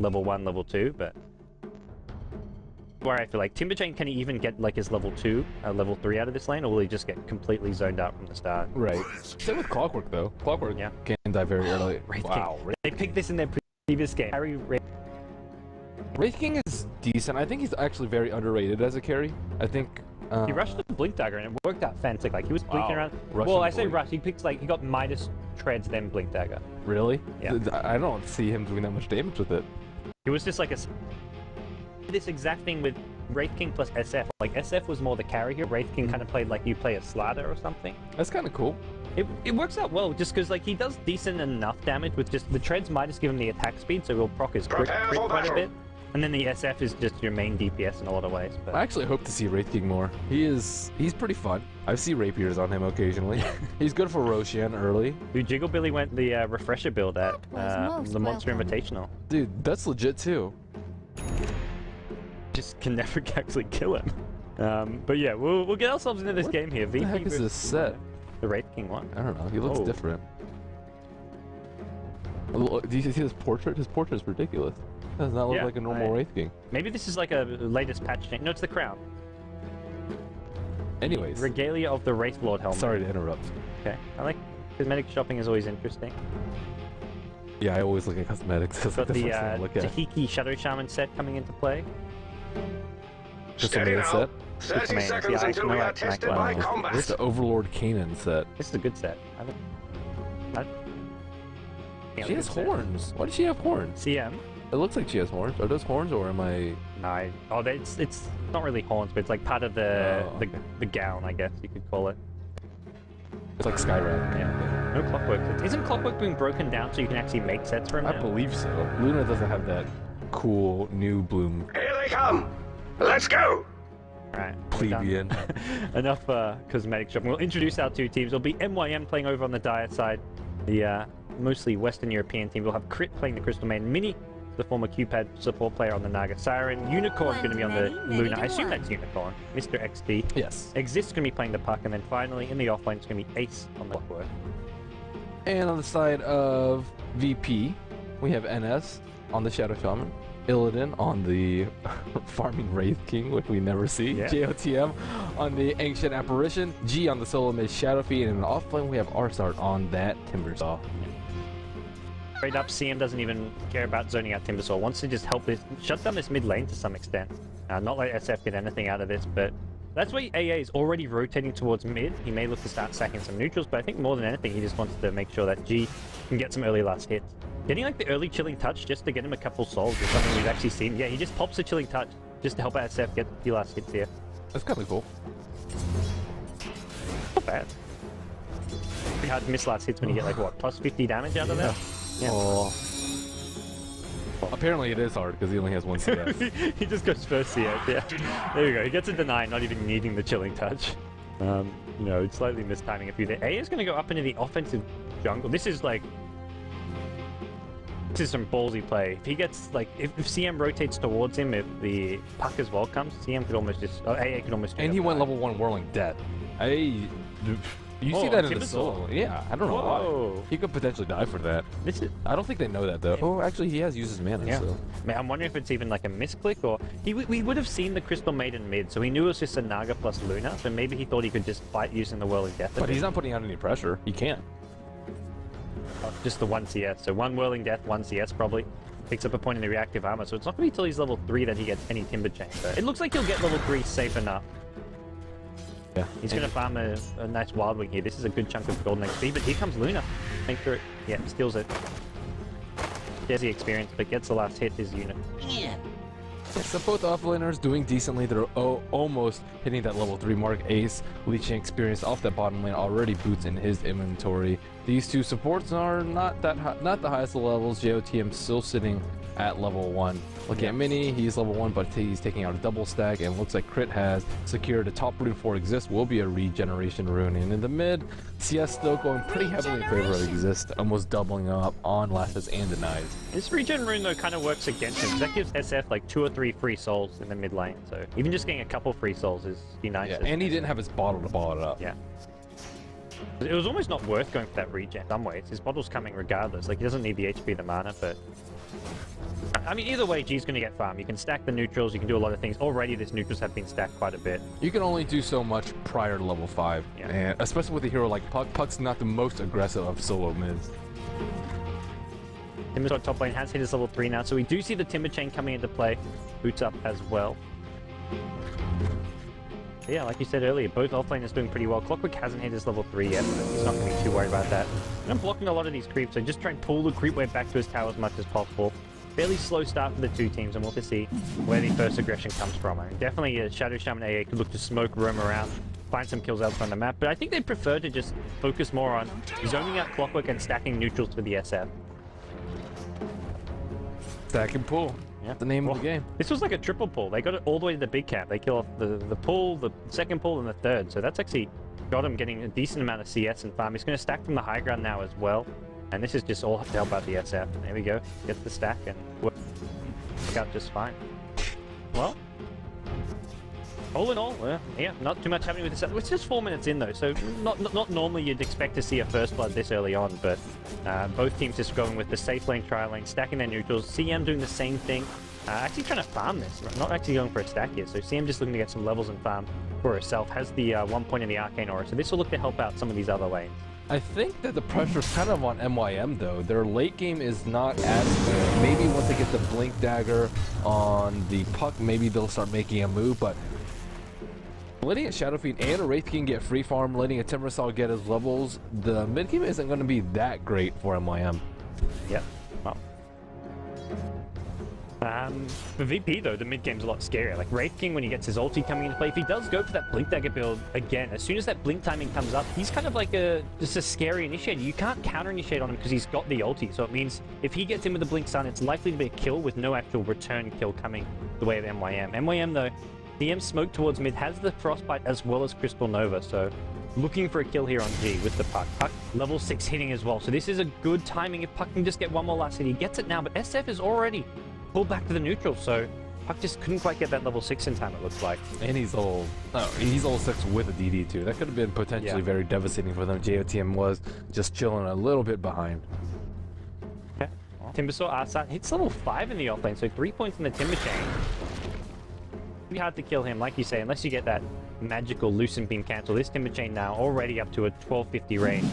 level 1, level 2, but where I feel like Timber Chain, can he even get like his level 2, level 3 out of this lane, or will he just get completely zoned out from the start? Right. Same with Clockwork though. Clockwork can die very early. Wow. They picked this in their previous game. Wraith King is decent. I think he's actually very underrated as a carry. I think he rushed the Blink Dagger and it worked out fantastic. Like he was blinking around. Well, I say rush. He picked like he got minus treads then Blink Dagger. Really? Yeah. I don't see him doing that much damage with it. It was just like this exact thing with Wraith King plus SF. Like SF was more the carry here. Wraith King kind of played like you play a SLTV or something. That's kind of cool. It works out well just because like he does decent enough damage with just the treads might just give him the attack speed, so he'll proc his crit quite a bit. And then the SF is just your main DPS in a lot of ways. But I actually hope to see Wraith King more. He's pretty fun. I see rapiers on him occasionally. He's good for Roshan early. Dude, Jiggle Billy went the refresher build at the Monster Invitational. Dude, that's legit too. Just can never actually kill him. But yeah, we'll get ourselves into this game here. What the heck is this set? The Wraith King one. I don't know. He looks different. Do you see his portrait? His portrait is ridiculous. Does not look like a normal Wraith King. Maybe this is like a latest patch change. No, it's the crown. Anyways. Regalia of the Wraith Lord helmet. Sorry to interrupt. Okay. I like cosmetic shopping is always interesting. Yeah, I always look at cosmetics. Got the Tahiki Shadow Shaman set coming into play. Steady now. Set. 30 seconds until we are tested by combat. Where's the Overlord Kanan set? This is a good set. She has horns. Why does she have horns? CM. It looks like she has horns. Are those horns or am I? No. Oh, it's not really horns, but it's like part of the gown, I guess you could call it. It's like Skyrim. Yeah. No Clockwork. Isn't Clockwork being broken down so you can actually make sets from it? I believe so. Luna doesn't have that cool new bloom. Here they come. Let's go. Alright, plebeian. Enough cosmetic shopping. We'll introduce our two teams. It'll be MYM playing over on the Dire side, the mostly Western European team. We'll have Crit playing the Crystal Maiden, Mini, the former Q-Pad support player on the Naga Siren, Unicorn's going to be on the Luna. I assume that's Unicorn. Mr. XD. Yes. Exist's going to be playing the Puck, and then finally in the offlane it's going to be Ace on the Clockwork. And on the side of VP, we have NS on the Shadow Shaman, Illidan on the Farming Wraith King, which we never see, JOTM on the Ancient Apparition, G on the Solo Mid Shadow Feed, and in the offlane we have Arsart on that Timbersaw. Straight up, CM doesn't even care about zoning out Timbersaw. Wants to just help this, shut down this mid lane to some extent. Not like SF get anything out of this, but that's why AA is already rotating towards mid. He may look to start sacking some neutrals, but I think more than anything, he just wants to make sure that G can get some early last hits. Getting like the early chilling touch just to get him a couple souls is something we've actually seen. Yeah, he just pops the chilling touch just to help SF get a few last hits here. That's kind of cool. Not bad. Pretty hard to miss last hits when you get like what, plus 50 damage out of that? Yeah. Oh. Apparently it is hard because he only has one CS. He just goes first CS, yeah. There you go, he gets a deny, not even needing the chilling touch. You know, slightly mistiming a few there. A is going to go up into the offensive jungle. This is like... This is some ballsy play. If he gets, like, if CM rotates towards him, if the Puck as well comes, CM could almost just... AA could almost... And he went level 1 Whirling Death. You see that in the solo. Yeah, I don't know why. He could potentially die for that. I don't think they know that though. Oh, actually he has used his mana, so... Man, I'm wondering if it's even like a misclick, or... We would have seen the Crystal Maiden mid, so he knew it was just a Naga plus Luna, so maybe he thought he could just fight using the Whirling Death. But he's not putting out any pressure. He can't. Just the 1 CS, so 1 Whirling Death, 1 CS probably. Picks up a point in the reactive armor, so it's not going to be till he's level 3 that he gets any Timber Chain. So it looks like he'll get level 3 safe enough. Yeah. He's going to farm a nice Wild Wing here. This is a good chunk of golden XP, but here comes Luna. Think through it. Yeah, steals it. He has the experience, but gets the last hit is unit. Yeah, so both offlaners doing decently. They're almost hitting that level 3 mark. Ace, leeching experience off that bottom lane, already boots in his inventory. These two supports are not the highest levels. JOTM still sitting at level 1. Look at Mini, he's level 1, but he's taking out a double stack, and looks like Crit has secured a top rune for Exist, will be a regeneration rune. And in the mid, CS still going pretty heavily in favor of Exist, almost doubling up on lashes and denies. This regen rune though kind of works against him, because that gives SF like 2 or 3 free souls in the mid lane, so even just getting a couple free souls is nice. Yeah, and he didn't have his bottle to bottle it up. Yeah. It was almost not worth going for that regen in some ways. His bottle's coming regardless, like he doesn't need the HP, the mana, but... I mean, either way, G's going to get farm. You can stack the neutrals, you can do a lot of things. Already, these neutrals have been stacked quite a bit. You can only do so much prior to level 5. Yeah. And especially with a hero like Puck. Puck's not the most aggressive of solo mids. Timbersaw top lane has hit his level 3 now, so we do see the Timber Chain coming into play. Boots up as well. Yeah, like you said earlier, both offlaners doing pretty well. Clockwork hasn't hit his level 3 yet, but he's not going to be too worried about that. And I'm blocking a lot of these creeps, so just try and pull the creep wave back to his tower as much as possible. Fairly slow start for the two teams, and we'll have to see where the first aggression comes from. I mean, definitely a Shadow Shaman AA could look to smoke, roam around, find some kills elsewhere on the map, but I think they prefer to just focus more on zoning out Clockwork and stacking neutrals for the SF. Stack and pull. Yeah. The name of the game. This was like a triple pull. They got it all the way to the big cap. They kill off the pull, the second pull, and the third. So that's actually got him getting a decent amount of CS and farm. He's going to stack from the high ground now as well. And this is just all to help out the SF. There we go. Gets the stack and work out just fine. Well, all in all, yeah, not too much happening with this. It's just 4 minutes in though, so not normally you'd expect to see a first blood this early on, but both teams just going with the safe lane, trial lane, stacking their neutrals. CM doing the same thing, actually trying to farm this, not actually going for a stack here. So CM just looking to get some levels and farm for herself, has the 1 point in the Arcane Aura, so this will look to help out some of these other lanes. I think that the pressure's kind of on MYM though. Their late game is not as good. Maybe once they get the Blink Dagger on the Puck, maybe they'll start making a move, but letting a Shadow Fiend and a Wraith King get free farm, letting a Timbersaw get his levels, the mid game isn't going to be that great for MYM. Yep. Well. For VP though, the mid game's a lot scarier. Like Wraith King, when he gets his ulti coming into play, if he does go for that Blink Dagger build again, as soon as that Blink timing comes up, he's kind of like just a scary initiator. You can't counter initiate on him because he's got the ulti. So it means if he gets in with the Blink Stun, it's likely to be a kill with no actual return kill coming the way of MYM. MYM though, DM smoke towards mid, has the Frostbite as well as Crystal Nova, so looking for a kill here on G with the Puck. Puck level 6 hitting as well, so this is a good timing. If Puck can just get one more last hit, he gets it now, but SF is already pulled back to the neutral, so Puck just couldn't quite get that level 6 in time, it looks like. And he's level 6 with a DD too. That could have been potentially very devastating for them. JOTM was just chilling a little bit behind. Okay. Timbersaw Arsat hits level 5 in the offlane, so 3 points in the Timber Chain. Be hard to kill him, like you say, unless you get that magical Lucent Beam cancel. This Timber Chain now already up to a 1250 range.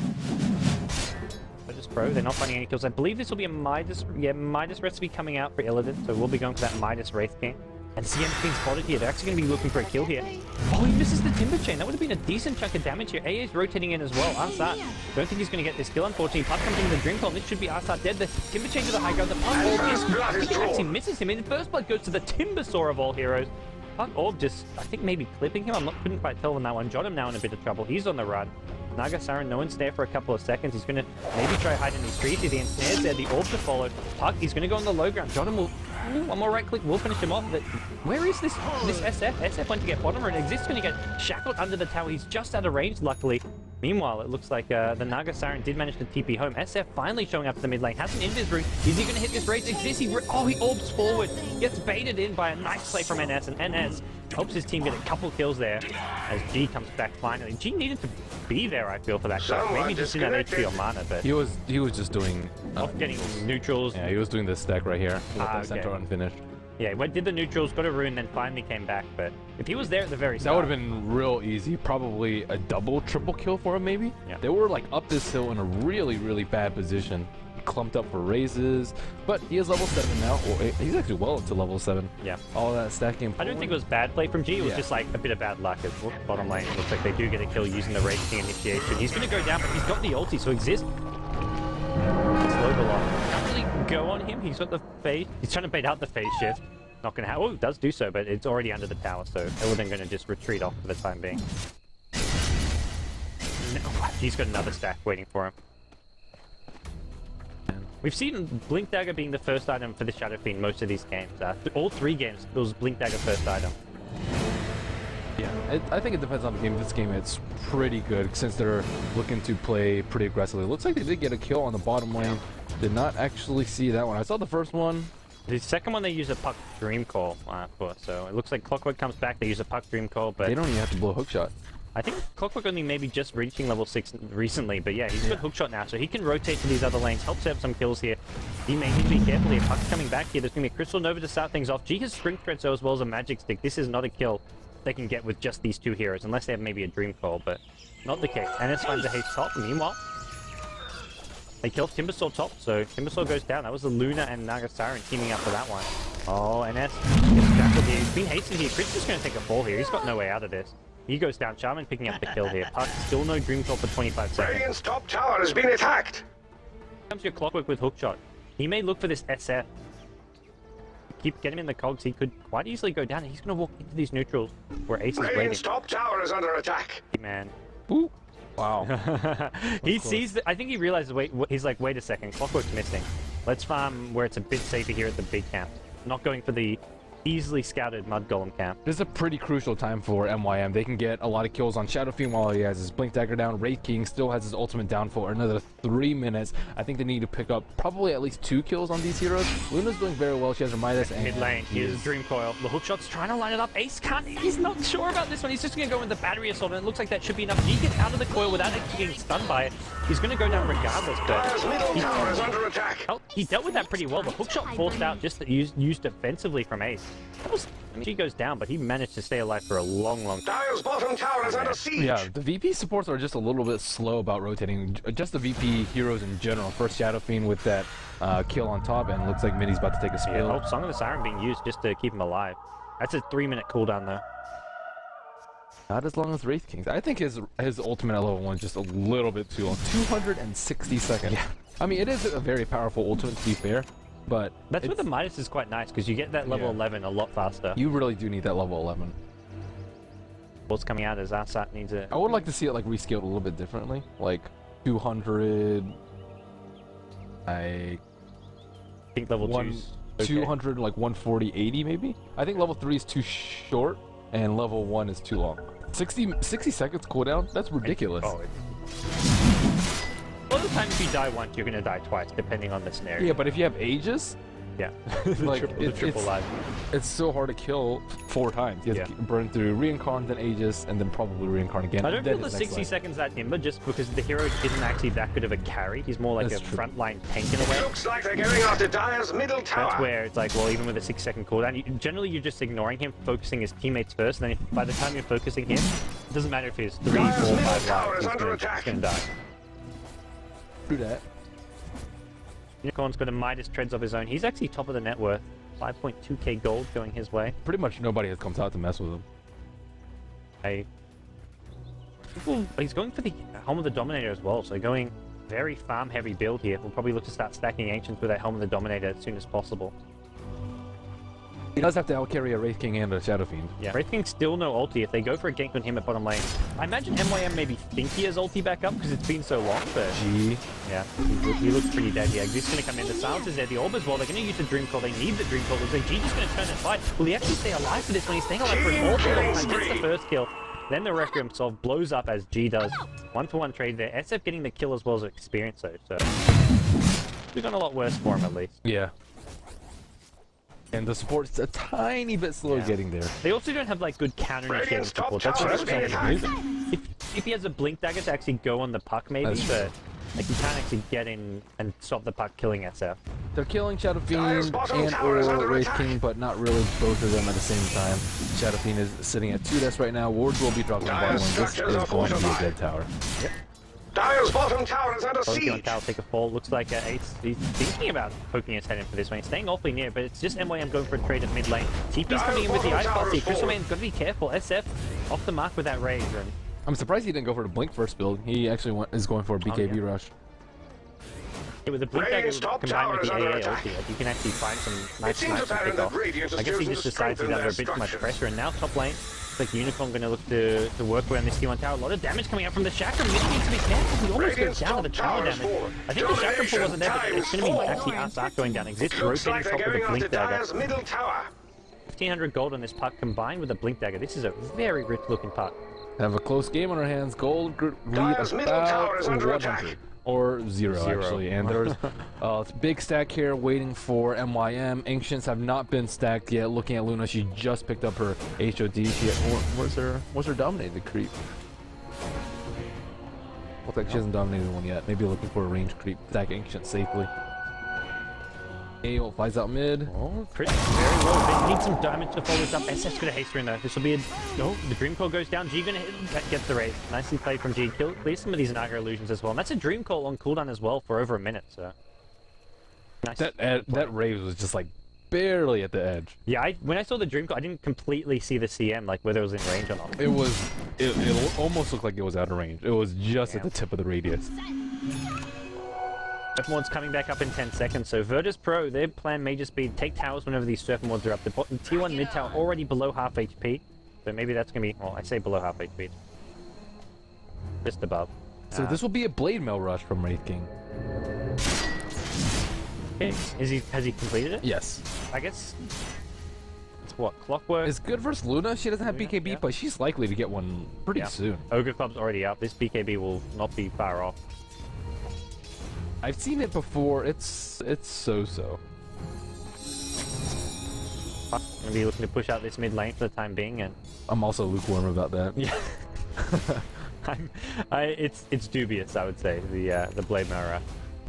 Pro, they're not finding any kills. I believe this will be a Midas, Midas recipe coming out for Illidan, so we'll be going for that Midas Wraith King. And CM's being spotted here. They're actually going to be looking for a kill here. Oh, he misses the Timber Chain. That would have been a decent chunk of damage here. AA is rotating in as well. Arsat, don't think he's going to get this kill, unfortunately. Puck comes into the Dream Call. This should be Arsat dead. The Timber Chain to the high ground. The Puck Orb actually misses him. And the first blood goes to the Timbersaw of all heroes. Puck Orb just, I think, maybe clipping him. Couldn't quite tell on that one. Jottam now in a bit of trouble. He's on the run. Naga Siren, no one's there for a couple of seconds. He's going to maybe try hide in these trees. The ensnares there, the orb to follow. Puck, he's going to go on the low ground. Jottam will, one more right click, will finish him off. But where is this SF? SF went to get bottom and Exist going to get shackled under the tower. He's just out of range, luckily. Meanwhile, it looks like the Naga Siren did manage to TP home. SF finally showing up to the mid lane. Has an invis route. Is he going to hit this race? Exist, he orbs forward. Gets baited in by a nice play from NS. And NS helps his team get a couple kills there as G comes back finally. G needed to be there, I feel, for that shot. Maybe just in that HP or mana, but he was just doing off getting neutrals. Yeah, he was doing this stack right here with the center unfinished. Yeah, did the neutrals, got a rune, then finally came back. But if he was there at the very start, that would have been real easy. Probably a triple kill for him, maybe. Yeah. They were like up this hill in a really bad position. Clumped up for raises, but he is level 7 now. Well, he's actually well into level 7. Yeah. All that stacking. I don't think it was bad play from G. It was just like a bit of bad luck. As bottom lane, it looks like they do get a kill using the Wraith King initiation. He's going to go down, but he's got the ulti, so Exist. Slow the lock. Can't really go on him. He's got the phase. He's trying to bait out the phase shift. Not going to happen. Oh, it does do so, but it's already under the tower, so Illidan going to just retreat off for the time being. No, he's got another stack waiting for him. We've seen Blink Dagger being the first item for the Shadow Fiend most of these games. All 3 games, it was Blink Dagger first item. Yeah, I think it depends on the game. This game, it's pretty good since they're looking to play pretty aggressively. It looks like they did get a kill on the bottom lane. Did not actually see that one. I saw the first one. The second one they use a Puck Dream Call for, so it looks like Clockwork comes back, they use a Puck Dream Call, but they don't even have to blow a hookshot. I think Clockwork only maybe just reaching level 6 recently, but yeah, he's got hookshot now, so he can rotate to these other lanes, help set up some kills here. He may need to be careful here. Puck's coming back here. There's going to be a Crystal Nova to start things off. G has Sprint Thread so as well as a Magic Stick. This is not a kill they can get with just these two heroes, unless they have maybe a Dream Coil, but not the case. NS finds a haste top. Meanwhile, they killed Timbersaw top, so Timbersaw goes down. That was the Luna and Naga Siren teaming up for that one. Oh, NS gets jackled here. He's been hasted here. Chris is going to take a fall here. He's got no way out of this. He goes down. Charmin picking up the kill here. Puck, still no Dream Coil for 25 seconds. Radiant's top tower has been attacked. Comes your Clockwork with Hookshot. He may look for this SF. Keep getting him in the cogs. He could quite easily go down. He's going to walk into these neutrals where Ace is waiting. Radiant's top tower is under attack. Man. Ooh. Wow. He sees that. I think he realizes, he's like, wait a second, Clockwork's missing. Let's farm where it's a bit safer here at the big camp. Not going for the easily scouted Mud Golem camp. This is a pretty crucial time for MYM. They can get a lot of kills on Shadow Fiend while he has his Blink Dagger down. Wraith King still has his ultimate down for another 3 minutes. I think they need to pick up probably at least 2 kills on these heroes. Luna's doing very well. She has her Midas and mid lane. Here's Dream Coil. The Hookshot's trying to line it up. Ace can't. He's not sure about this one. He's just going to go with the Battery Assault, and it looks like that should be enough. He gets out of the coil without actually getting stunned by it. He's going to go down regardless, Dire's middle but tower is under attack. he dealt with that pretty well. The Hookshot forced out just used defensively from Ace. She goes down, but he managed to stay alive for a long time. Dire's bottom tower is under siege. Yeah, the VP supports are just a little bit slow about rotating. Just the VP heroes in general. First Shadow Fiend with that kill on top, and looks like Minnie's about to take a spill. Yeah, Song of the Siren being used just to keep him alive. That's a 3-minute cooldown though. Not as long as Wraith King's. I think his ultimate at level 1 is just a little bit too long. 260 seconds. Yeah. I mean, it is a very powerful ultimate, to be fair, but that's where the Midas is quite nice, because you get that level 11 a lot faster. You really do need that level 11. What's coming out is Asat needs it. I would like to see it like rescaled a little bit differently, like 200. I think level 2's okay. 200, like 140, 80 maybe. I think level 3 is too short, and level 1 is too long. 60 seconds cooldown? That's ridiculous. A lot of the time, if you die once, you're going to die twice, depending on the scenario. Yeah, but if you have Aegis, yeah, like the triple life. It's so hard to kill 4 times. You have to burn through Reincarn, then Aegis, and then probably Reincarn again. I don't feel the 60 seconds that Timber, just because the hero isn't actually that good of a carry. He's more like a frontline tank in a way. Looks like they're going after Dire's middle tower. That's where it's like, well, even with a 6-second cooldown, generally you're just ignoring him, focusing his teammates first, and then by the time you're focusing him, it doesn't matter if he's 3, 4, 5 lives, he's gonna die. True that. Unicorn's got a Midas treads of his own. He's actually top of the net worth. 5.2k gold going his way. Pretty much nobody has come out to mess with him. He's going for the Helm of the Dominator as well, so going very farm heavy build here. We'll probably look to start stacking Ancients with that Helm of the Dominator as soon as possible. He does have to outcarry a Wraith King and a Shadow Fiend. Yeah, Wraith King still no ulti. If they go for a gank on him at bottom lane, I imagine MYM maybe think he has ulti back up because it's been so long, but... Yeah, he looks pretty dead here. He's going to come in. The silence is there. The orb as well. They're going to use the Dream Coil. They need the Dream Coil. Looks like G just going to turn and fight. Will he actually stay alive for this one? He's staying alive for an awful long time. Gets the first kill. Then the Requiem Solve blows up as G does. 1-for-1 trade there. SF getting the kill as well as experience though, so... We've gone a lot worse for him at least. Yeah. And the support's a tiny bit slow getting there. They also don't have like good counter-initiating support. That's what if he has a Blink Dagger to actually go on the puck maybe, but like he can't actually get in and stop the puck killing SF. They're killing Shadow Fiend and or Wraith King, but not really both of them at the same time. Shadow Fiend is sitting at 2 deaths right now. Wards will be dropping bottom lane. This is going to be a dead tower. Yep. Dire's bottom tower is under siege. Tower take a fall. Looks like Ace, he's thinking about poking his head in for this one. He's staying awfully near, but it's just MYM going for a trade at mid lane. TP's coming in with the Ice Pulse here. Crystal Man's got to be careful. SF off the mark with that raise. And I'm surprised he didn't go for the Blink first build. He actually is going for a BKB rush. Yeah, with the Blink Dagger combined with the AA ulti, you can actually find some nice snipes to pick off. I guess he just decides he's under a bit too much pressure, and now top lane, it's like Unicorn going to look to work around this T1 tower. A lot of damage coming out from the Chakram. Mid needs to be careful. He almost goes down to the tower damage. I think the Chakram pool wasn't there, but it's going to be actually Arsat going down. Exists rotating top with a Blink Dagger. 1500 gold on this puck combined with a Blink Dagger. This is a very rich looking puck. Have a close game on our hands. Gold lead about 100. Or zero actually, and there's a big stack here waiting for MYM. Ancients have not been stacked yet. Looking at Luna, she just picked up her HOD. Where's her dominated creep? Looks like she hasn't dominated one yet. Maybe looking for a range creep. Stack Ancient safely. A flies out mid. Oh, Chris, very low. They need some damage to follow this up. SS gonna haste her in though. This will be a... Oh, the Dream Call goes down. G gonna hit. That gets the raise. Nicely played from G. Clears some of these Naga illusions as well. And that's a Dream Call on cooldown as well for over a minute, so... Nice. That raise was just like barely at the edge. Yeah, when I saw the Dream Call, I didn't completely see the CM, like whether it was in range or not. It almost looked like it was out of range. It was just at the tip of the radius. Surf Mord's coming back up in 10 seconds, so Virtus Pro, their plan may just be take towers whenever these Surf Mords are up. The T1 mid tower already below half HP, so maybe that's gonna be, well, I say below half HP. Just above. So this will be a Blade Mail rush from Wraith King. Okay, has he completed it? Yes. I guess it's what, Clockwork? It's good versus Luna. She doesn't have Luna, BKB, yeah. but she's likely to get one pretty soon. Ogre Club's already up. This BKB will not be far off. I've seen it before. It's so-so. Gonna be looking to push out this mid lane for the time being, and I'm also lukewarm about that. yeah, it's dubious, I would say, the Blade Mirror.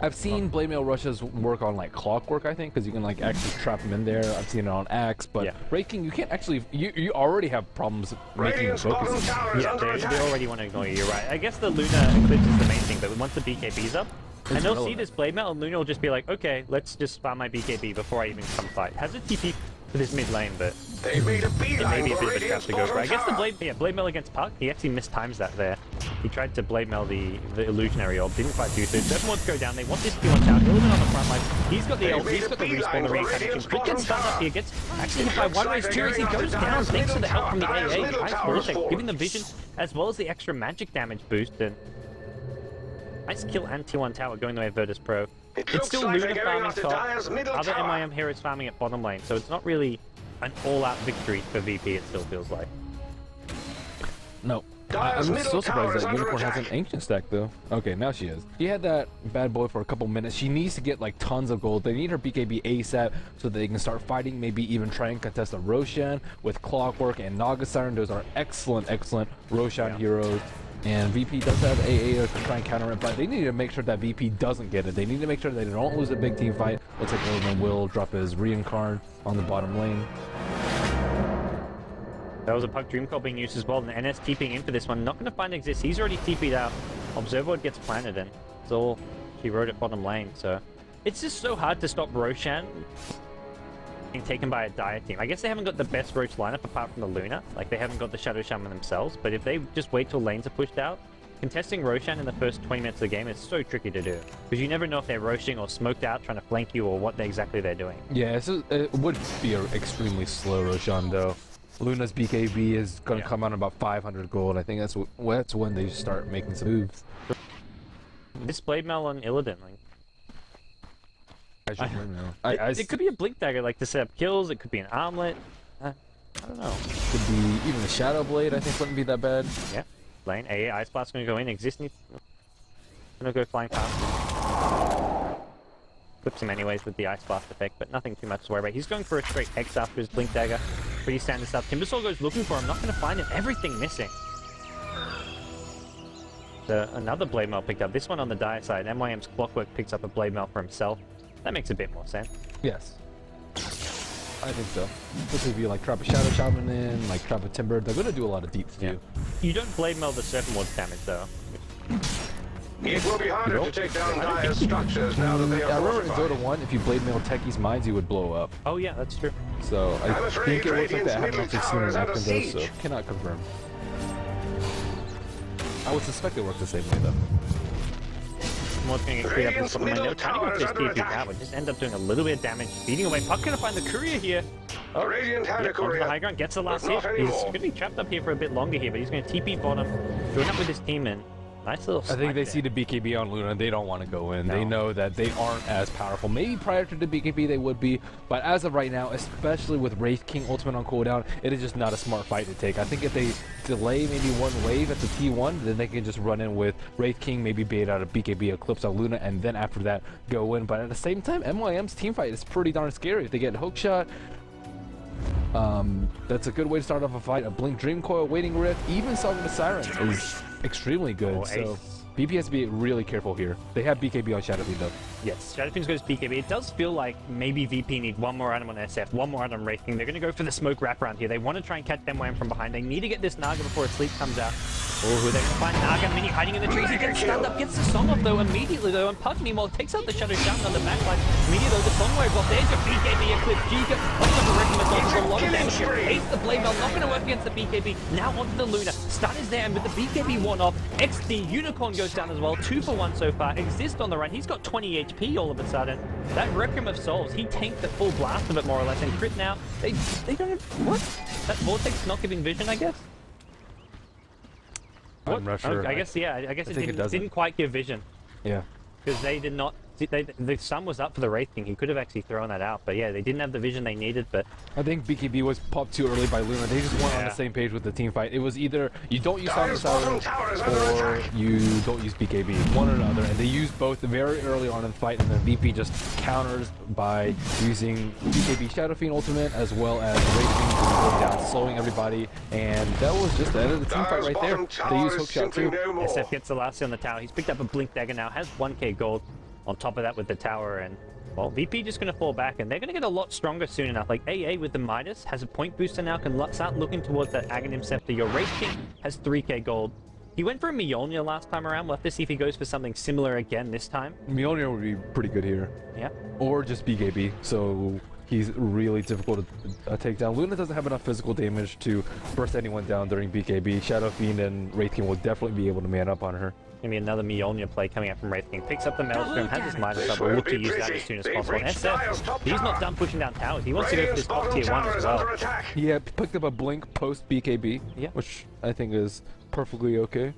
I've seen Blade Mail rushes work on like Clockwork, I think, because you can like actually trap them in there. I've seen it on Axe, but Wraith King, you can't actually. You already have problems making the focus. Yeah, they already want to ignore you. You're right. I guess the Luna Eclipse is the main thing, but once the BKB's up, and they'll see this Blade Mail, and Luna will just be like, okay, let's just farm my BKB before I even come fight. Has a TP for this mid lane, but They made a it may beeline be a for bit of a trap Radiant's to go for. I guess the bottom Blade Mail against Puck, he actually mistimes that there. He tried to Blade Mail the illusionary orb, didn't quite do so. Seven wants to go down. They want this T1 tower. Illidan on the front line. He's got the ult, he's got the respawn, the reincarnation. Crit gets stunned up here, gets actually hit by one raise, two raise. He goes down thanks to the help from the AA. Nice Vortex, giving the vision as well as the extra magic damage boost. And nice kill and T1 tower going the way of Virtus Pro. It's still Luna farming top, other MIM heroes farming at bottom lane, so it's not really an all-out victory for VP, it still feels like. No. I'm so surprised that Unicorn has an ancient stack though. Okay, now she is. She had that bad boy for a couple minutes. She needs to get like tons of gold. They need her BKB ASAP so they can start fighting, maybe even try and contest a Roshan with Clockwork and Naga Siren. Those are excellent Roshan heroes. And VP does have AA to try and counter it, but they need to make sure that VP doesn't get it. They need to make sure that they don't lose a big team fight. Looks like Illidan will drop his reincarn on the bottom lane. That was a Puck Dream Call being used as well, and NS TPing in for this one. Not going to find Exist. He's already TP'd out. Observer gets planted, and it's all she wrote at bottom lane. So it's just so hard to stop Roshan being taken by a Dire team. I guess they haven't got the best Roach lineup apart from the Luna. Like, they haven't got the Shadow Shaman themselves. But if they just wait till lanes are pushed out, contesting Roshan in the first 20 minutes of the game is so tricky to do. Because you never know if they're roaching or smoked out trying to flank you or what exactly they're doing. Yeah, it would be an extremely slow Roshan though. Luna's BKB is going to come out about 500 gold. I think that's when they start making some moves. This Blade Mail on Illidan, like, it could be a Blink Dagger, like, to set up kills. It could be an Armlet. I don't know. Could be even a Shadow Blade. I think wouldn't be that bad. Yeah. Lane AA Ice Blast going to go in. Exist needs going to go flying past. Clips him anyways with the Ice Blast effect, but nothing too much to worry about. He's going for a straight X after his Blink Dagger. Pretty standard stuff. Timbersaw goes looking for him. Not going to find him. Everything missing. Another Blade Mail picked up. This one on the Dire side. MYM's Clockwork picks up a Blade Mail for himself. That makes a bit more sense. Yes. I think so. Especially if you like trap a Shadow Shaman in, like trap a Timber, they're going to do a lot of deep too. You don't Blade Mail the Serpent Lord's damage though. It will be harder to take down Dire's structures now that they are I remember in fortified. Dota 1, if you Blade Mail Techie's mines, you would blow up. Oh yeah, that's true. So I I'm afraid think it looks like Radiant's that happened middle actually tower sooner is than under Afton does, so siege. cannot confirm. I would suspect it works the same way though. More going to get cleared up in Radiant's front of my middle note. Trying to go tower for is this under TP attack. now, but just end up doing a little bit of damage. Beating away. Puck going to find the courier here. A Radiant had a Onto the courier. high ground, gets the last but hit. not He's anymore. going to be trapped up here for a bit longer here, but he's going to TP bottom. Join up with his team and nice little I think they see there. the BKB on Luna and they don't want to go in. No. They know that they aren't as powerful. Maybe prior to the BKB they would be, but as of right now, especially with Wraith King Ultimate on cooldown, it is just not a smart fight to take. I think if they delay maybe one wave at the T1, then they can just run in with Wraith King, maybe bait out a BKB Eclipse on Luna, and then after that go in. But at the same time, MYM's team fight is pretty darn scary. If they get hook shot, that's a good way to start off a fight. A Blink Dream Coil, Waiting Rift, even Song of the Siren is extremely good. Oh, So VP has to be really careful here. They have BKB on Shadow Fiend though. Yes, Shadowfiends goes BKB. It does feel like maybe VP need one more item on SF, one more item on Wraith King. They're going to go for the smoke wraparound here. They want to try and catch MYM from behind. They need to get this Naga before its sleep comes out. Oh, who are they going to find? Naga Mini hiding in the trees. He gets stunned up, gets the song off though immediately though, and Pug meanwhile takes out the Shadow Shaman on the backline. Immediately though, the song wears off. There's your BKB Eclipse. Giga putting up a Wrecking Missile. There's a lot of damage here. Ace the Blade Bell, not going to work against the BKB. Now onto the Luna. Stun is there, and with the BKB one off, XD Unicorn goes down as well. 2 for 1 so far. Exist on the run. He's got 20 HP all of a sudden. That Requiem of Souls, he tanked the full blast of it more or less, and crit now. They don't have, what? That Vortex not giving vision, I guess? What? I'm not sure. I guess, yeah, I guess it didn't quite give vision. Yeah. Because they did not, the sun was up for the Wraith King. He could have actually thrown that out, but yeah, they didn't have the vision they needed, but... I think BKB was popped too early by Luna. They just weren't on the same page with the team fight. It was either you don't use Silent Siren or you don't use BKB, one or another. And they used both very early on in the fight, and then VP just counters by using BKB Shadow Fiend ultimate as well as Wraith King going down, slowing everybody. And that was just the end of the team fight right there. They used hookshot too. SF gets the last on the tower. He's picked up a Blink Dagger now, has 1k gold. On top of that with the tower, and well, VP just going to fall back, and they're going to get a lot stronger soon enough. Like AA with the Midas has a point booster now, can start looking towards that Aghanim Scepter. Your Wraith King has 3k gold. He went for a Mjolnir last time around. We'll have to see if he goes for something similar again this time. Mjolnir would be pretty good here. Yeah. Or just BKB, so he's really difficult to take down. Luna doesn't have enough physical damage to burst anyone down during BKB. Shadow Fiend and Wraith King will definitely be able to man up on her. Gonna be another Mjolnir play coming up from Wraith King. Picks up the Maelstrom, has his Midas up, will look to use that as soon as possible. And SF, he's not done pushing down towers. He wants to go for this top tier 1 as well. Yeah, picked up a Blink post BKB, which I think is perfectly okay.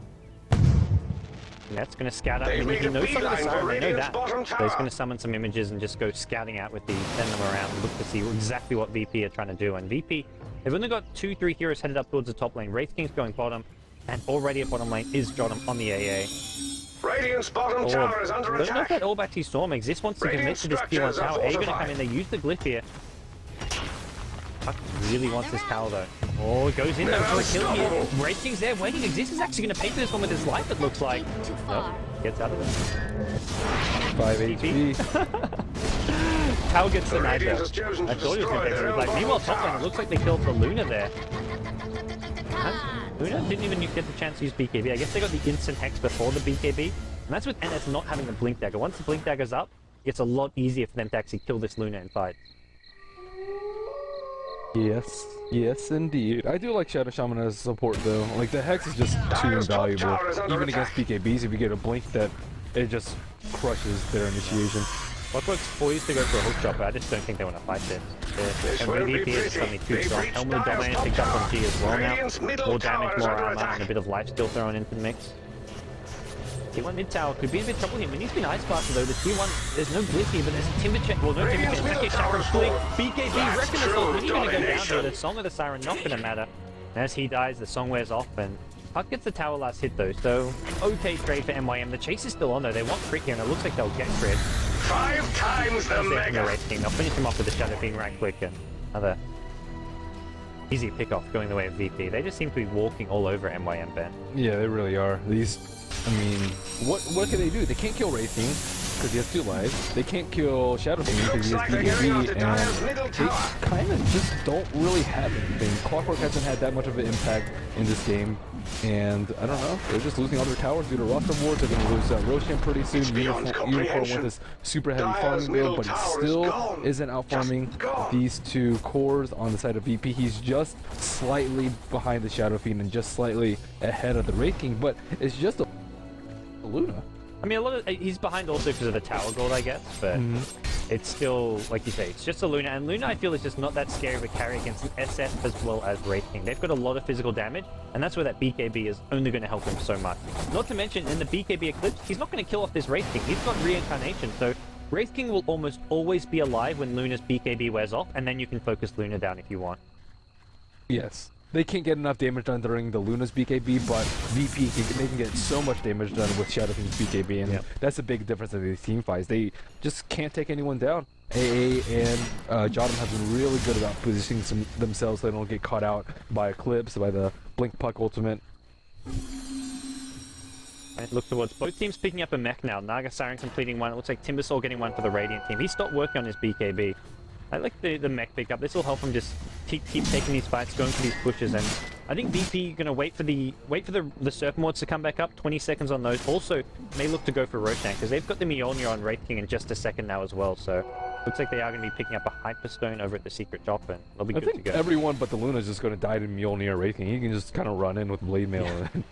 And that's going to scout out. He knows some of the siren, they know that. So he's going to summon some images and just go scouting out with the send them around and look to see exactly what VP are trying to do. And VP, they've only got 2-3 heroes headed up towards the top lane. Wraith King's going bottom, and already at bottom lane is Jottam on the AA. Radiant's bottom tower is under attack. I don't know if that Orb actually Storm exists. Wants to commit to this T1 tower. A going to come in, they use the glyph here. Puck really wants this tower though. Oh, it goes in though for a kill here. Wraith King's there waiting. Exist is actually going to pay for this one with his life, it looks like. Nope, gets out of it. 5 HP. Tower gets denied though. I thought he was going to take it. Like, meanwhile, top lane, it looks like they killed the Luna there. Luna didn't even get the chance to use BKB. I guess they got the instant hex before the BKB. And that's with NS not having the Blink Dagger. Once the Blink Dagger's up, it's a lot easier for them to actually kill this Luna and fight. Yes indeed. I do like Shadow Shaman as support though. Like the hex is just too invaluable. Even against BKBs, if you get a blink that it just crushes their initiation. Clockwork's poised to go for a hook shot, but I just don't think they want to fight this. And VP is suddenly too strong. Helmet of Domination picked up on G as well now. More damage, more armor, and a bit of life still thrown into the mix. T1 mid tower could be a bit trouble here. He needs to be an Ice Blaster though. The T1, there's no glitch here, but there's a Timber Check. Well, no Timber Check. Okay, Shower Blink. BKB, Reckon Assault. When are you going to go down here? The Song of the Siren not going to matter. And as he dies, the Song wears off, and Puck gets the tower last hit though, so okay trade for MYM. The chase is still on though. They want crit here, and it looks like they'll get crit. 5 times the mega. They'll finish him off with the Shadow Fiend right click, and another easy pick off going the way of VP. They just seem to be walking all over MYM, Ben. Yeah, they really are. These, I mean, what can they do? They can't kill Wraith King because he has 2 lives. They can't kill Shadow Fiend because he has BKB, and they kind of just don't really have anything. Clockwork hasn't had that much of an impact in this game, and I don't know. They're just losing all their towers due to roster wars. They're going to lose Roshan pretty soon. Unicorn with this super heavy farming build, but he still isn't out farming these 2 cores on the side of VP. He's just slightly behind the Shadow Fiend and just slightly ahead of the Wraith King, but it's just a Luna. I mean, he's behind also because of the tower gold, I guess, but it's still, like you say, it's just a Luna, and Luna I feel is just not that scary of a carry against an SF as well as Wraith King. They've got a lot of physical damage, and that's where that BKB is only going to help him so much. Not to mention, in the BKB Eclipse, he's not going to kill off this Wraith King. He's got Reincarnation, so Wraith King will almost always be alive when Luna's BKB wears off, and then you can focus Luna down if you want. Yes. They can't get enough damage done during the Luna's BKB, but VP, they can get so much damage done with Shadow Fiend's BKB, and that's a big difference in these team fights. They just can't take anyone down. AA and Jottam have been really good about positioning themselves so they don't get caught out by Eclipse, by the Blink Puck ultimate. Right, look towards both teams picking up a mech now. Naga Siren completing one. It looks like Timbersaw getting one for the Radiant team. He stopped working on his BKB. I like the mech pickup. This will help him just keep taking these fights, going for these pushes, and I think VP gonna wait for the Surf Mords to come back up. 20 seconds on those. Also may look to go for Roshan because they've got the Mjolnir on Wraith King in just a second now as well. So looks like they are gonna be picking up a Hyperstone over at the secret drop, and they'll be good to go. Everyone but the Luna is just gonna die to Mjolnir Wraith King. He can just kind of run in with Blade Mail and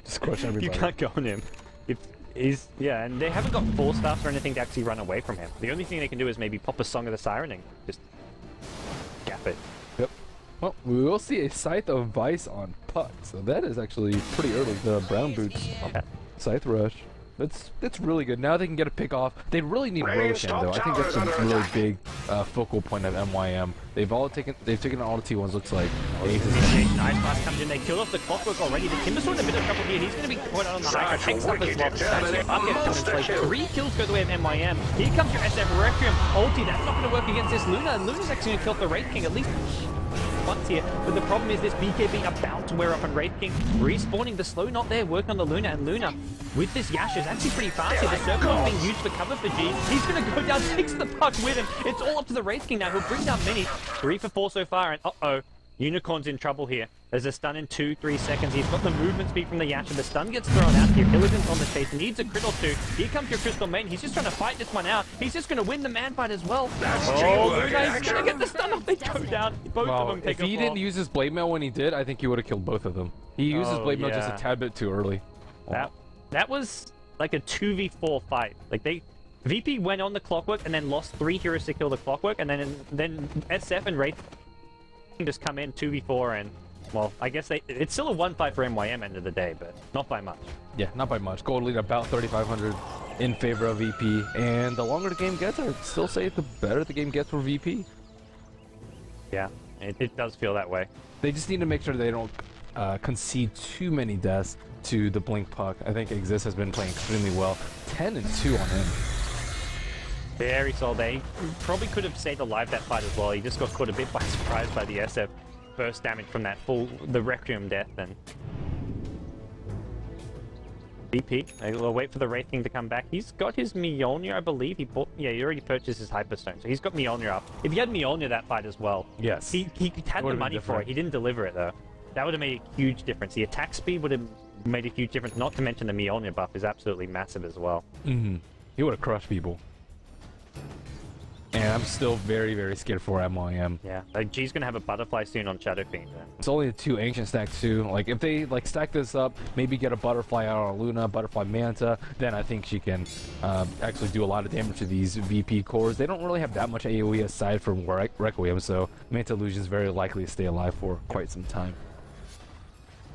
just crush everybody. You can't go on him. Yeah, and they haven't got 4-stars or anything to actually run away from him. The only thing they can do is maybe pop a Song of the Siren and just gap it. Yep. Well, we will see a Scythe of Vice on Puck, so that is actually pretty early. The brown boots, Scythe Rush. That's really good. Now they can get a pick off. They really need Roshan though. I think that's a really big focal point of MYM. They've taken all the T1s. Looks like Aces. Nice pass comes in. They killed off the Clockwork already. The Timbersaw in a bit of trouble here. He's going to be put out on the high ground. Takes up as well. Bucket comes in play. 3 kills go the way of MYM. Here comes your SF Requiem ulti. That's not going to work against this Luna. And Luna's actually going to kill off the Wraith King at least once here, but the problem is this BKB about to wear off on Wraith King. Respawning the slow not there, working on the Luna, and Luna with this Yash is actually pretty fast here. The Serpent being used for cover for G. He's gonna go down, takes the puck with him. It's all up to the Wraith King now. He'll bring down Mini. 3 for 4 so far, and uh-oh. Unicorn's in trouble here. There's a stun in 2-3 seconds. He's got the movement speed from the Yash, and the stun gets thrown out here. Illidan's on the chase, needs a crit or two. Here comes your Crystal Maiden. He's just trying to fight this one out. He's just going to win the man fight as well. Oh, Luna, he's going to get the stun off. They go down. Both of them take a fall. If he didn't use his Blade Mail when he did, I think he would have killed both of them. He used his Blade Mail just a tad bit too early. That was like a 2v4 fight. Like VP went on the Clockwork and then lost 3 heroes to kill the Clockwork, and then SF and Wraith can just come in 2v4, and well, I guess it's still a 1-5 for MYM end of the day, but not by much. Yeah, not by much. Gold lead about 3,500 in favor of VP, and the longer the game gets, I'd still say the better the game gets for VP. Yeah, it does feel that way. They just need to make sure they don't concede too many deaths to the Blink Puck. I think Exist has been playing extremely well. 10-2 on him. Very solid. They probably could have stayed alive that fight as well. He just got caught a bit by surprise by the SF burst damage from that the Requiem death. And VP, we'll wait for the Wraith King to come back. He's got his Mjolnir, I believe. He already purchased his Hyperstone, so he's got Mjolnir up. If he had Mjolnir that fight as well, yes, he had the money for it. He didn't deliver it though. That would have made a huge difference. The attack speed would have made a huge difference. Not to mention the Mjolnir buff is absolutely massive as well. He would have crushed people. And I'm still very, very scared for MYM. Yeah, like G's gonna have a butterfly soon on Shadow Fiend. It's only a 2 ancient stack too. Like if they stack this up, maybe get a butterfly out on Luna, butterfly Manta, then I think she can actually do a lot of damage to these VP cores. They don't really have that much AoE aside from Requiem, so Manta Illusion is very likely to stay alive for quite some time.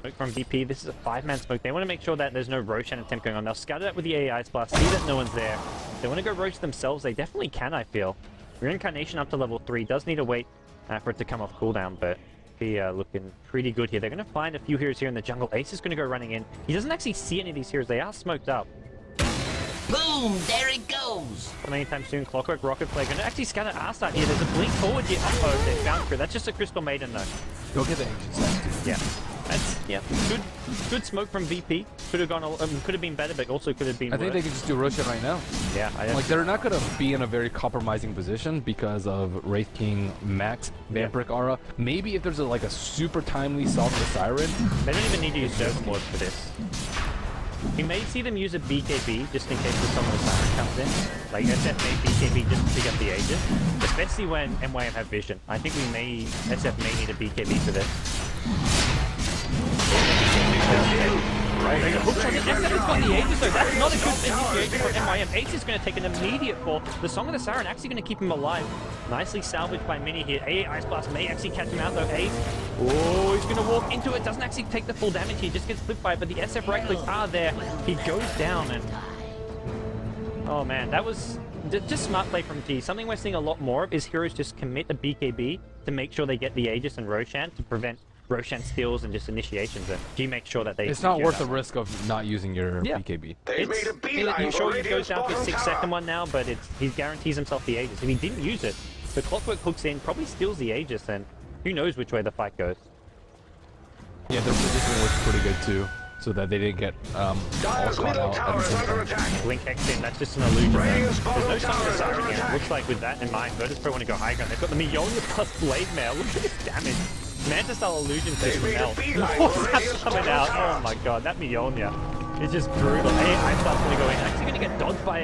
Smoke from VP. This is a 5-man smoke. They want to make sure that there's no Roshan attempt going on. They'll scout it out with the AI Blast, see that no one's there. They want to go roach themselves. They definitely can, I feel. Reincarnation up to level 3 does need to wait for it to come off cooldown, but be looking pretty good here. They're going to find a few heroes here in the jungle. Ace is going to go running in. He doesn't actually see any of these heroes. They are smoked up. Boom! There it goes! Not anytime soon. Clockwork, Rocket Flare. Going to actually scout our side here. There's a blink forward here. Uh-oh, they found through. That's just a Crystal Maiden, though. Go get the ancient stack too. Yeah. That's, good smoke from VP. Could have gone, could have been better, but also could have been I think they can just do Roshan right now. Yeah. Like, they're not going to be in a very compromising position because of Wraith King Max, Vampiric Aura. Maybe if there's a super timely Song of the Siren. They don't even need to use Surf Mords for this. We may see them use a BKB just in case the Song of the Siren comes in. Like SF may BKB just to pick up the Aegis. Especially when MYM have vision. I think SF may need a BKB for this. SF has got the Aegis though. That's not a good initiation for MYM. Ace is going to take an immediate fall. The Song of the Siren actually going to keep him alive. Nicely salvaged by Mini here. AA Ice Blast may actually catch him out though. Ace. Oh, he's going to walk into it. Doesn't actually take the full damage. He just gets flipped by it. But the SF right clicks are there. He goes down and... Oh man, that was just smart play from T. Something we're seeing a lot more of is heroes just commit a BKB to make sure they get the Aegis and Roshan to prevent Roshan steals and just initiations, and G makes sure that they... It's not worth the risk of not using your BKB. It's sure he goes down for a 6-second one now, but he guarantees himself the Aegis. If he didn't use it, the Clockwork hooks in, probably steals the Aegis, and who knows which way the fight goes. Yeah, their positioning looks pretty good too. so that they didn't get all Dire's caught middle out at tower the is same under time. attack. Blink X in, that's just an illusion. Though. Radiant's There's no bottom sign of the tower is siren under yet. It attack. looks like with that in mind, Virtus probably want to go high ground. They've got the Mjolnir plus Blade Mail. Look at this damage. Manta style illusion They've system made a melt. beeline What's for that Radiant's coming bottom out? tower. Oh my god, that Mjolnir. It's just brutal. AI starts going to go in. Actually going to get dodged by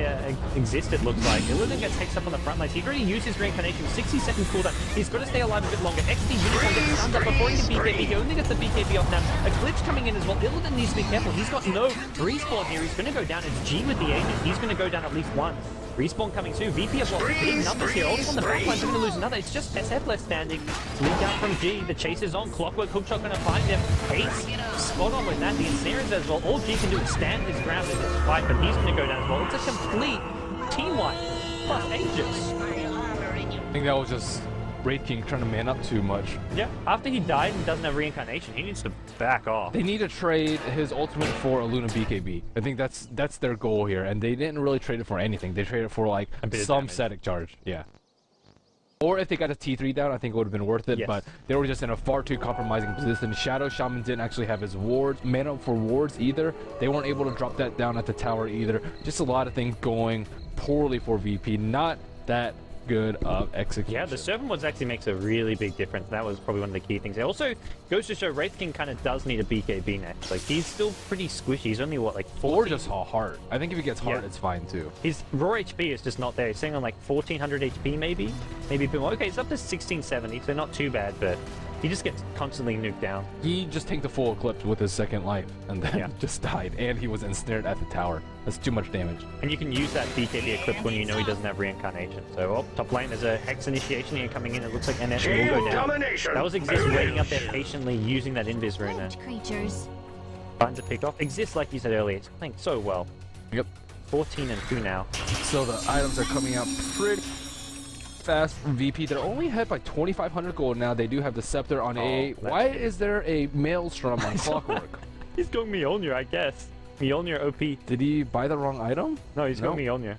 Exist, it looks like. Illusion gets takes up on the front lines. He's already used his reincarnation. 60-second cooldown. He's got to stay alive a bit longer. XD Unicorn gets stunned up before he can BKB. He only gets the BKB off now. A glitch coming in as well. Illusion needs to be careful. He's got no respawn here. He's going to go down. It's G with the agent. He's going to go down at least once. Respawn coming soon. VP have lost big numbers here. Also on the back line, they're going to lose another. It's just SF left standing. Lead down from G. The chase is on. Clockwork Hookshot going to find him. Ace spot on with that. The ensnares as well. All G can do is stand his ground in this fight, but he's going to go down as well. It's a complete team wipe plus Aegis. I think that was just Wraith King trying to man up too much. Yeah, after he died and doesn't have reincarnation, he needs to back off. They need to trade his ultimate for a Luna BKB. I think that's their goal here, and they didn't really trade it for anything. They traded it for like A bit of some damage. static charge. Yeah. Or if they got a T3 down, I think it would have been worth it, Yes. but they were just in a far too compromising position. Shadow Shaman didn't actually have his wards, mana for wards either. They weren't able to drop that down at the tower either. Just a lot of things going poorly for VP. Not that good of execution. Yeah, the servant mods actually makes a really big difference. That was probably one of the key things. It also goes to show Wraith King kind of does need a BKB next. Like, he's still pretty squishy. He's only, what, like 14? Or just heart. I think if he gets heart, Yeah. it's fine too. His raw HP is just not there. He's sitting on like 1400 HP maybe? Maybe a bit more. Okay, it's up to 1670, so not too bad, but he just gets constantly nuked down. He just tanked the full eclipse with his second life and then Yeah. just died. And he was ensnared at the tower. That's too much damage. And you can use that BKB Eclipse when you know he doesn't have reincarnation. So, oh, top lane, there's a Hex initiation here coming in. It looks like NS will go Team down. domination. That was Exist waiting up there patiently using that Invis rune and Creatures. trying to pick off. Exist, like you said earlier, it's playing so well. Yep. 14 and 2 now. So the items are coming out pretty fast from VP. They're only ahead by 2,500 gold now. They do have the Scepter on A. that's- Why is there a Maelstrom on Clockwork? He's going Mjolnir, I guess. Mjolnir OP. Did he buy the wrong item? No, he's going No. Mjolnir.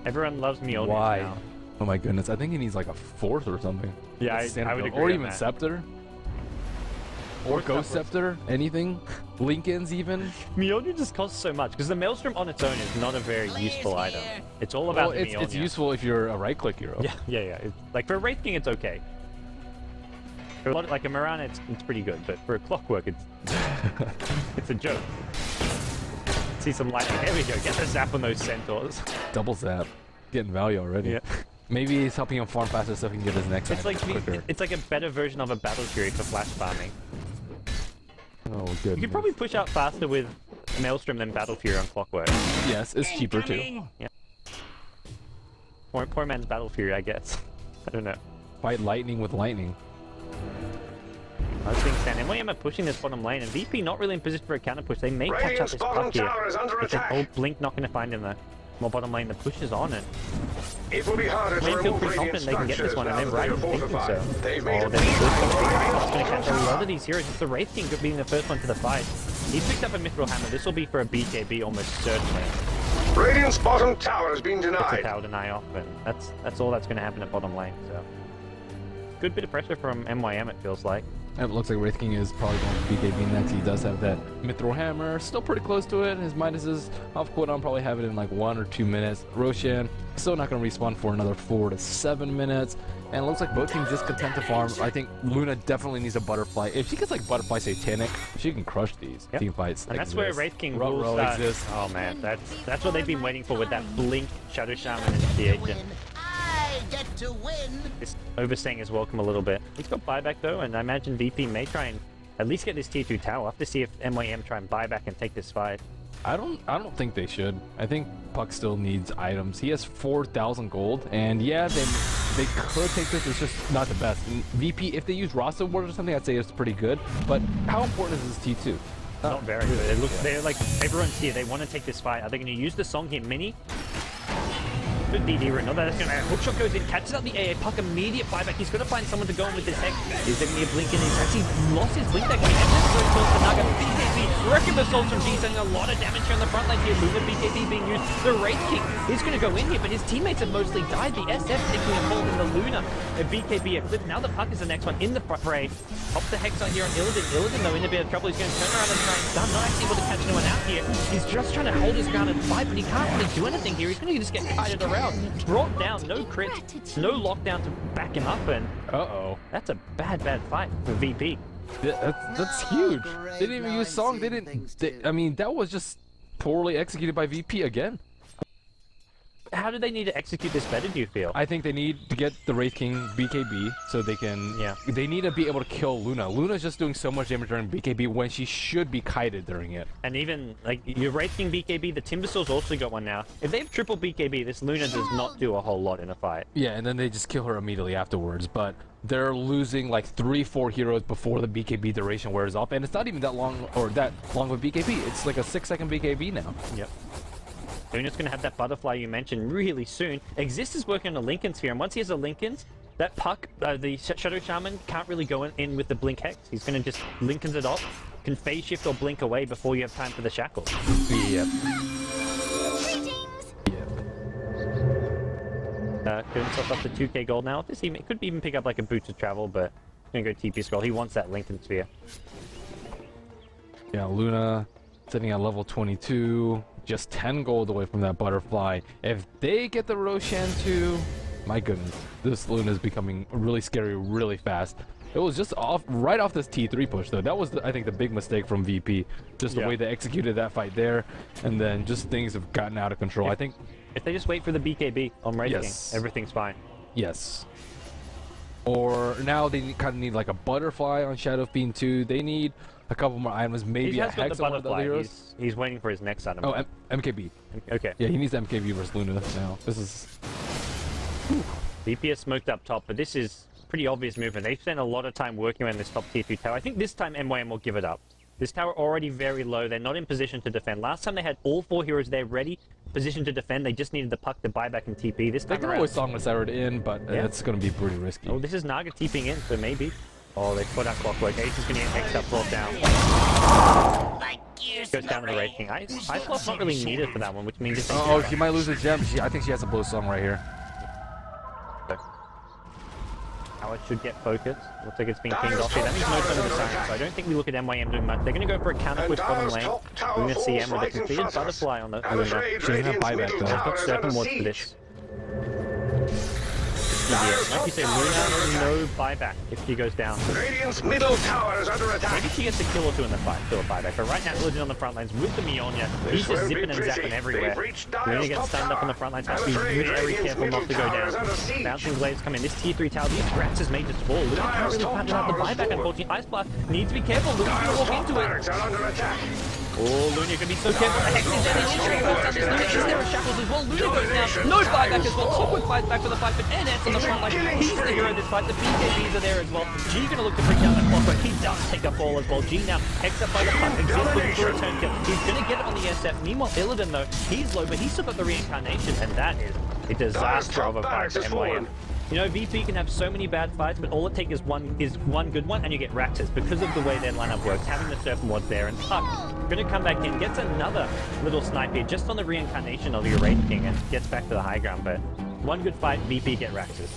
Everyone loves Mjolnir Why? now. Oh my goodness. I think he needs like a fourth or something. Yeah, That's I would standard. agree Or on even that. Scepter. Or Ghost Scepter. Anything. Lincolns even. Mjolnir just costs so much because the Maelstrom on its own is not a very useful item. It's all about Well, the it's Mjolnir. useful if you're a right-click hero. Yeah. Like for a Wraith King, it's okay. For a lot like a Mirana, it's pretty good, but for a Clockwork, it's it's a joke. See some lightning. There we go. Get the zap on those centaurs. Double zap. Getting value already. Yeah. Maybe he's helping him farm faster so he can get his next It's item like quicker. it's like a better version of a Battle Fury for flash farming. Oh, good. You could probably push out faster with Maelstrom than Battle Fury on Clockwork. Yes, it's cheaper too. Poor man's Battle Fury, I guess. I don't know. Fight lightning with lightning. I was thinking Stan MYM are pushing this bottom lane, and VP not really in position for a counter push. They may catch up Radiant's this bottom puck here. tower is under It's an attack. old Blink not going to find him though. More bottom lane, the push is on, and It will be harder to Wayne feel remove pretty radiant confident they can get this structures one, and now they're that right they in are thinking so. fortified. They've made Oh, a there's a good beeline. It's going to catch a lot of these heroes. It's the Wraith King being the first one to the fight. He's picked up a Mithril Hammer. This will be for a BKB almost certainly. Radiant's bottom tower has been It's a denied. tower deny off, and that's all that's going to happen at bottom lane. So good bit of pressure from MYM, it feels like. It looks like Wraith King is probably going to BKB next. He does have that Mithril Hammer. Still pretty close to it. His minuses off cooldown probably have it in like 1 or 2 minutes. Roshan still not going to respawn for another 4 to 7 minutes. And it looks like both teams just content to farm. I think Luna definitely needs a Butterfly. If she gets like Butterfly Satanic, she can crush these Yep. team fights. And that's where Wraith King Ruh-roh will start. exists. Oh man, that's what they've been waiting for with that Blink Shadow Shaman initiation. I get to win. It's overstaying his welcome a little bit. He's got buyback though, and I imagine VP may try and at least get this tier 2 tower. I'll have to see if MYM try and buy back and take this fight. I don't think they should. I think Puck still needs items. He has 4,000 gold, and yeah, they could take this. It's just not the best. And VP, if they use Rasa Ward or something, I'd say it's pretty good. But how important is this T2? Not very good. It looks they're like everyone's here. They want to take this fight. Are they going to use the Song here mini? for DD written. That's going to hookshot goes in, catches out the AA, Puck immediate buyback. He's got to find someone to go in with this hex. Is there going to be a blink in? He's actually lost his blink that game. And this goes towards the Naga. BKB, wrecking the souls from G, sending a lot of damage here on the front line here. Luna BKB being used. The Wraith King is going to go in here, but his teammates have mostly died. The SF taking a hold in the Luna. A BKB a clip. Now the Puck is the next one in the fray. Pop the hex on here on Illidan. Illidan, though, in a bit of trouble. He's going to turn around and try and stun. Not actually able to catch anyone out here. He's just trying to hold his ground and fight, but he can't really do anything here. He's going to just get kited around. Brought down, no crits, no lockdown to back him up, and that's a bad fight for VP. That's huge. They didn't even use song. I mean, that was just poorly executed by VP again. How do they need to execute this better, do you feel? I think they need to get the Wraith King BKB so they can... Yeah. They need to be able to kill Luna. Luna's just doing so much damage during BKB when she should be kited during it. And even, like, your Wraith King BKB, the Timbersaws also got one now. If they have triple BKB, this Luna does not do a whole lot in a fight. Yeah, and then they just kill her immediately afterwards, but they're losing like 3-4 heroes before the BKB duration wears off, and it's not even that long, or that long of a BKB. It's like a 6-second BKB now. Yep. Luna's going to have that butterfly you mentioned really soon. Exist is working on the Lincolns here, and once he has a Lincolns, that Puck, the Shadow Shaman, can't really go in with the Blink Hex. He's going to just Lincolns it off, can phase shift or blink away before you have time for the shackles. Yep. Could himself up to 2k gold now. This he could even pick up like a Boots of Travel, but he's going to go TP Scroll. He wants that Lincoln Sphere. Yeah, Luna sitting at level 22. Just 10 gold away from that butterfly. If they get the Roshan too, my goodness, this Luna is becoming really scary really fast. It was just right off this T3 push though. That was, I think, the big mistake from VP. Just the way they executed that fight there, and then just things have gotten out of control. I think if they just wait for the BKB on Wraith King, everything's fine. Yes. Or now they kind of need like a butterfly on Shadow Fiend too. They need a couple more items, maybe a hex on one of the other heroes. He's waiting for his next item. Oh, MKB. Okay. Yeah, he needs MKB versus Luna now. This is... VP is smoked up top, but this is pretty obvious movement. They've spent a lot of time working around this top tier 3 tower. I think this time MYM will give it up. This tower already very low. They're not in position to defend. Last time they had all 4 heroes there ready, positioned to defend. They just needed the Puck to buy back and TP. This time they can always Song the Siren in, but it's going to be pretty risky. Oh, this is Naga TPing in, so maybe. Oh, they put out Clockwork. Ace is going to get X up, brought down. Goes down to the Wraith King. Ice Blast not really needed for that one, which means... Oh, she might lose a gem. I think she has a blow song right here. Howard should get focused. Looks like it's been pinged off here. That means no time to the Siren, so I don't think we look at MYM doing much. They're going to go for a counter push bottom lane. We're going to see M with a completed butterfly on the Luna. She doesn't have buyback though. They've got Serpent Wards for this. Like you say, Luna, no buyback if she goes down. Radiant's middle tower is under attack. Maybe she gets a kill or two in the fight, still a buyback. But right now, Illidan on the front lines with the Mionia. He's just zipping and zapping everywhere. Luna gets stunned up on the front lines. Has to be very careful not to go down. Bouncing blades come in. This tier 3 tower, these Graxes may just fall. Luna can't really find out the buyback, unfortunately. Ice Blast needs to be careful. Luna's going to walk into it. Oh, Luna, you're going to be so careful. The Hex is dead. He literally walks down this Luna. Is there a shackles as well? Luna goes down. No buyback as well. Clockwork fights back for the fight, but NS on the front line. He's the hero of this fight. The BKBs are there as well. G going to look to bring down the Clockwork. He does take a fall as well. G now Hex up by the Puck. Exists looking for a return kill. He's going to get it on the SF. Meanwhile, Illidan, though, he's low, but he's still got the reincarnation, and that is a disaster of a fight for MYM. You know, VP can have so many bad fights, but all it takes is one good one, and you get Raxus because of the way their lineup works. Having the Serpent Wards there, and Puck going to come back in, gets another little snipe here just on the reincarnation of your Wraith King, and gets back to the high ground. But one good fight, VP get Raxus.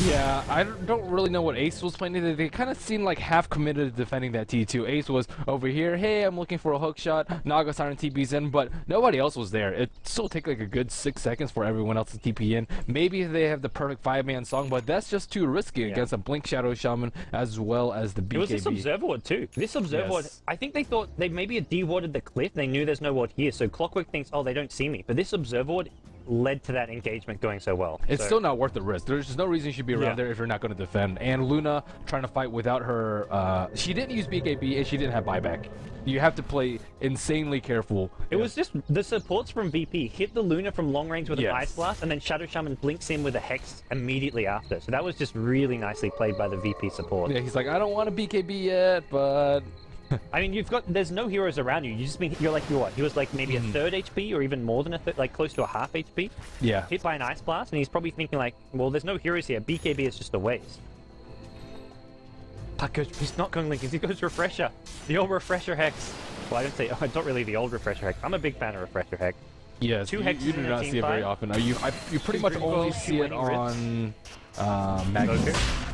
Yeah, I don't really know what Ace was playing. They kind of seemed like half committed to defending that T2. Ace was over here, hey, I'm looking for a hook shot. Naga Siren TP's in, but nobody else was there. It still take like a good 6 seconds for everyone else to TP in. Maybe they have the perfect 5-man song, but that's just too risky against a Blink Shadow Shaman as well as the BKB. It was this Observer Ward too. This Observer Ward, I think they thought they maybe had de-warded the cliff. They knew there's no ward here, so Clockwork thinks, oh, they don't see me. But this Observer Ward led to that engagement going so well. It's still not worth the risk. There's just no reason you should be around there if you're not going to defend. And Luna trying to fight without her, she didn't use BKB and she didn't have buyback. You have to play insanely careful. It was just the supports from VP hit the Luna from long range with an Ice Blast, and then Shadow Shaman blinks in with a Hex immediately after. So that was just really nicely played by the VP support. Yeah, he's like, I don't want a BKB yet, but I mean, there's no heroes around you. You're like, what? He was like maybe a third HP or even more than a third, like close to a half HP. Yeah. Hit by an Ice Blast, and he's probably thinking like, well, there's no heroes here. BKB is just a waste. He's not going Lincoln. He goes Refresher. The old Refresher Hex. Well, I don't say, oh, not really the old Refresher Hex. I'm a big fan of Refresher Hex. Yes, Two you hexes do in a not team see it very fight. often. You pretty much only see it on Magnus.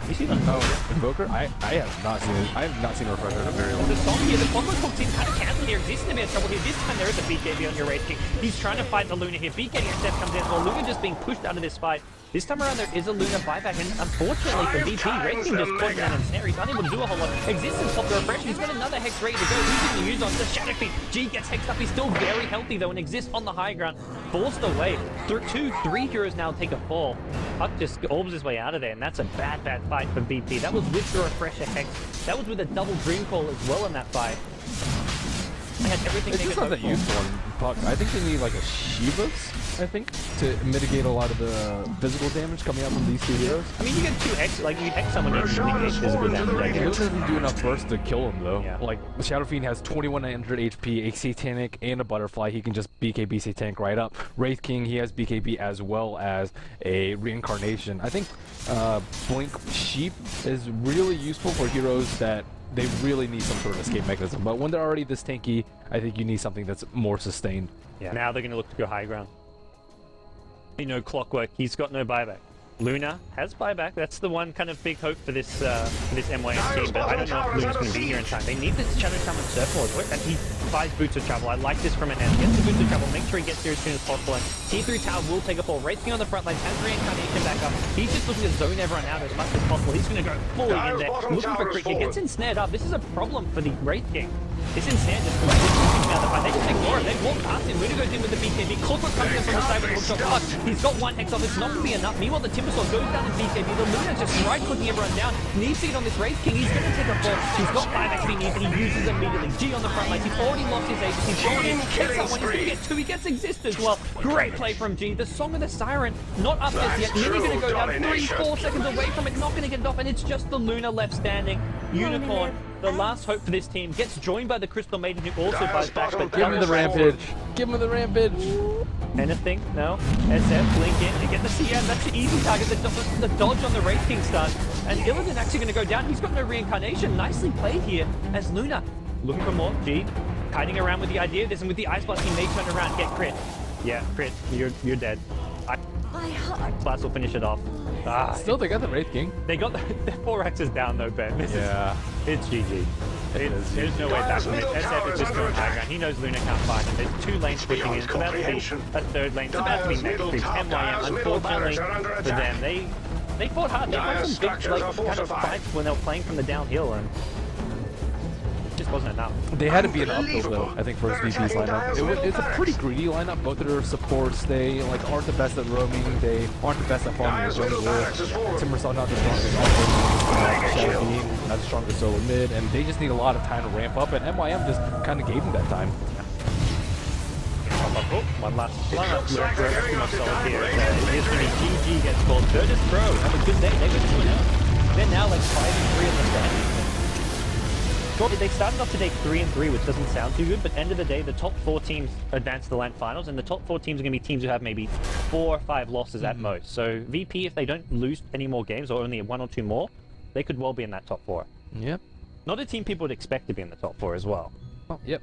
You see that? Oh, Invoker? I have not seen it. I have not seen a Refresher in a very long The time. song here, the Clockwork Hook team kind of canceling here. Exists in a bit of trouble here. This time there is a BKB on your Rage King. He's trying to fight the Luna here. BKB Steph comes in as well. Luna just being pushed out of this fight. This time around there is a Luna buyback, and unfortunately for VP, Rage King just caught down in snare. He's unable to do a whole lot. Existence popped the refresh. He's got another Hex ready to go. Who's going to use on the Shadow Feet? G gets hexed up. He's still very healthy though, and Exists on the high ground. Forced away. 2-3 heroes now take a fall. Puck just orbs his way out of there, and that's a bad fight for VP. That was with the Refresher Hex. That was with a double Dream Call as well in that fight. They had everything It's they just could not hope that for. useful on Puck. I think they need like a Shivas, I think, to mitigate a lot of the physical damage coming out from these two heroes. I mean, you get 2 hex, like you hex someone and you mitigate physical damage. I It guess. doesn't do enough burst to kill him though. Yeah. Like the Shadow Fiend has 2100 HP, a Satanic and a Butterfly. He can just BKB Satanic right up. Wraith King, he has BKB as well as a Reincarnation. I think Blink Sheep is really useful for heroes that they really need some sort of escape mechanism. But when they're already this tanky, I think you need something that's more sustained. Yeah. Now they're going to look to go high ground. You know, Clockwork, he's got no buyback. Luna has buyback. That's the one kind of big hope for this MYM team, but I don't know if Luna's going to be here in time. They need this Shadow Summon Surflord, and he buys Boots of Travel. I like this from an end. Gets the Boots of Travel, make sure he gets here as soon as possible, and T3 Tower will take a fall. Wraith King on the front line, has Reincarnation back up. He's just looking to zone everyone out as much as possible. He's going to go fully in there, looking for crit. He gets ensnared up. This is a problem for the Wraith King. This ensnared just out the fight. They just ignore it. They walk past him. Luna goes in with the BKB. Clockwork comes in from the side with the hookshot. But he's got 1 hex off. It's not going to be enough. Meanwhile, the Timbersaw goes down in BKB. The Luna's just right-clicking everyone down. Needs to get on this Wraith King. He's going to take a fall. He's got 5 XP needs, and he uses immediately. G on the front lines. He's already lost his ace. He's going in. Takes that one. He's going to get 2. He gets Exist as well. Great play from G. The Song of the Siren, not up just yet. Nearly going to go down 3-4 seconds away from it. Not going to get it off, and it's just the Luna left standing. Unicorn, the last hope for this team, gets joined by the Crystal Maiden, who also buys back. But Give him the rampage. Give him the rampage. anything? No? SF, blink in, and get the CM. That's the easy target. The dodge on the Wraith King stun. And Illidan actually going to go down. He's got no reincarnation. Nicely played here as Luna looking for more. G, kiting around with the idea of this, and with the Ice Blast, he may turn around and get crit. Yeah, crit. You're dead. Ice Blast will finish it off. Still, they got the Wraith King. They got the 4 X's down though, Ben. Yeah. It's GG. There's no way back from it. SF is just going background. He knows Luna can't find him. There's 2 lanes pushing in. It's about to be a 3rd lane. It's about to be next creep. MYM, unfortunately for them, they fought hard. They fought some big kind of fights when they were playing from the downhill, and it just wasn't enough. They had to be an uphill though, I think, for his VP's lineup. It's a pretty greedy lineup. Both of their supports, they aren't the best at roaming. They aren't the best at farming the jungle. Timbersaw not the strongest Shadow Beam, not the strongest solo mid, and they just need a lot of time to ramp up, and MYM just kind of gave them that time. Oh, one last look for solid here. Here's going to be GG gets called. Virtus Pro have a good day. They win this one out. They're now like 5-3 in the standings. They started off today 3-3, which doesn't sound too good, but end of the day, the top 4 teams advance to the LAN finals, and the top 4 teams are going to be teams who have maybe 4 or 5 losses at most. So VP, if they don't lose any more games, or only 1 or 2 more, they could well be in that top 4. Yep. Not a team people would expect to be in the top 4 as well. Oh, yep.